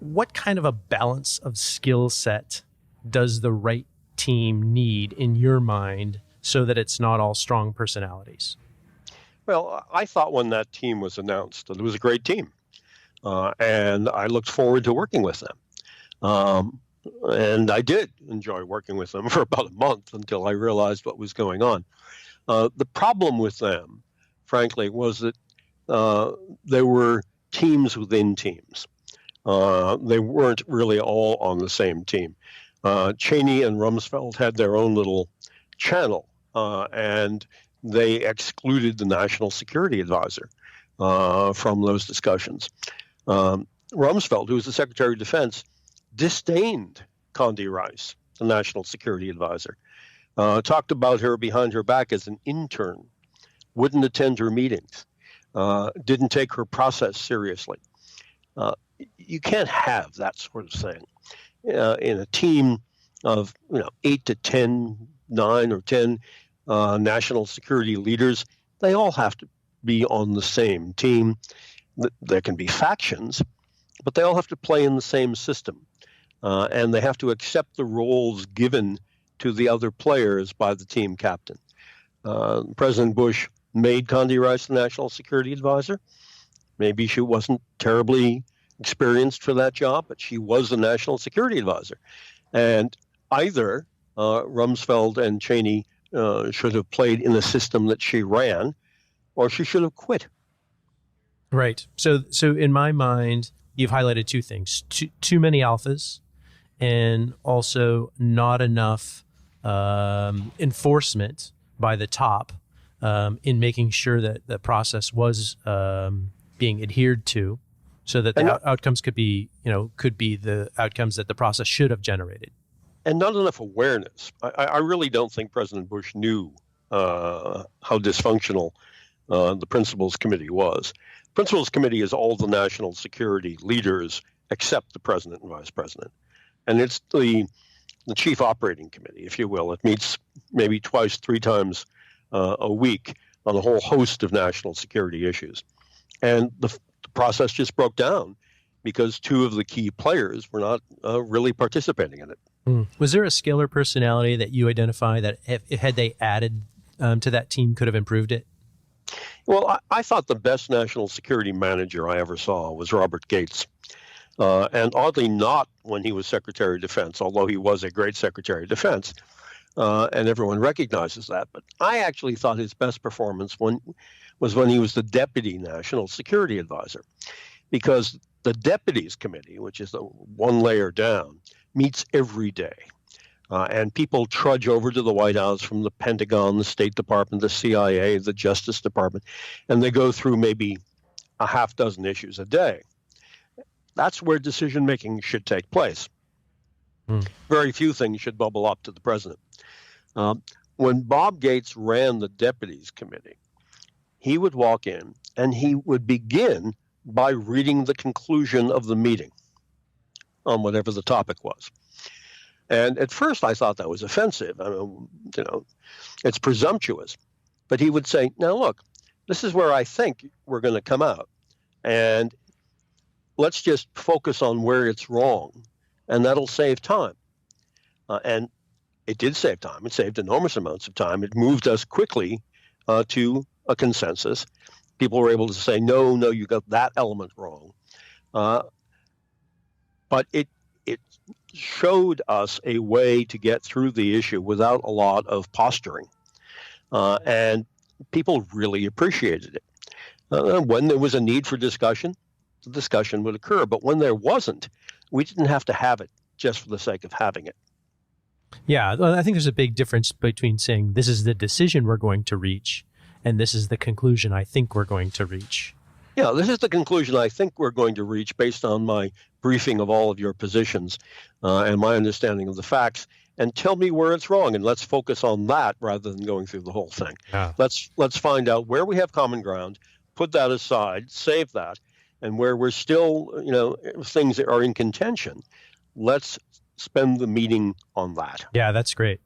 what kind of a balance of skill set does the right team need in your mind so that it's not all strong personalities? Well, I thought when that team was announced that it was a great team, and I looked forward to working with them. And I did enjoy working with them for about a month until I realized what was going on. The problem with them, frankly, was that there were teams within teams. They weren't really all on the same team. Cheney and Rumsfeld had their own little channel, and they excluded the National Security Advisor from those discussions. Rumsfeld, who was the Secretary of Defense, disdained Condi Rice, the National Security Advisor, talked about her behind her back as an intern, wouldn't attend her meetings, didn't take her process seriously. You can't have that sort of thing in a team of 8 to 10, 9 or 10 national security leaders. They all have to be on the same team. There can be factions, but they all have to play in the same system. And they have to accept the roles given to the other players by the team captain. President Bush made Condi Rice the National Security Advisor. Maybe she wasn't terribly experienced for that job, but she was the National Security Advisor. And either Rumsfeld and Cheney should have played in the system that she ran, or she should have quit. Right. So in my mind, you've highlighted two things: too many alphas, and also not enough enforcement by the top in making sure that the process was being adhered to, so that the outcomes could be the outcomes that the process should have generated. And not enough awareness. I really don't think President Bush knew how dysfunctional the Principals Committee was. Principals Committee is all the national security leaders except the President and Vice President. And it's the Chief Operating Committee, if you will. It meets maybe twice, 3 times a week on a whole host of national security issues. And the process just broke down because 2 of the key players were not really participating in it. Was there a skill or personality that you identify that had they added to that team could have improved it? Well, I thought the best national security manager I ever saw was Robert Gates. And oddly not when he was Secretary of Defense, although he was a great Secretary of Defense, and everyone recognizes that. But I actually thought his best performance was when he was the Deputy National Security Advisor, because the Deputies Committee, which is the one layer down, meets every day. And people trudge over to the White House from the Pentagon, the State Department, the CIA, the Justice Department, and they go through maybe a half dozen issues a day. That's where decision-making should take place. Very few things should bubble up to the president. When Bob Gates ran the Deputies Committee, he would walk in and he would begin by reading the conclusion of the meeting on whatever the topic was. And at first I thought that was offensive. I mean, it's presumptuous. But he would say, now look, this is where I think we're going to come out. And let's just focus on where it's wrong, and that'll save time. And it did save time. It saved enormous amounts of time. It moved us quickly to a consensus. People were able to say, no, you got that element wrong. But it showed us a way to get through the issue without a lot of posturing. And people really appreciated it. When there was a need for discussion, the discussion would occur. But when there wasn't, we didn't have to have it just for the sake of having it. Yeah, well, I think there's a big difference between saying this is the decision we're going to reach and this is the conclusion I think we're going to reach. Yeah, this is the conclusion I think we're going to reach based on my briefing of all of your positions and my understanding of the facts. And tell me where it's wrong, and let's focus on that rather than going through the whole thing. Yeah. Let's find out where we have common ground, put that aside, save that, and where we're still, things that are in contention, let's spend the meeting on that. Yeah, that's great.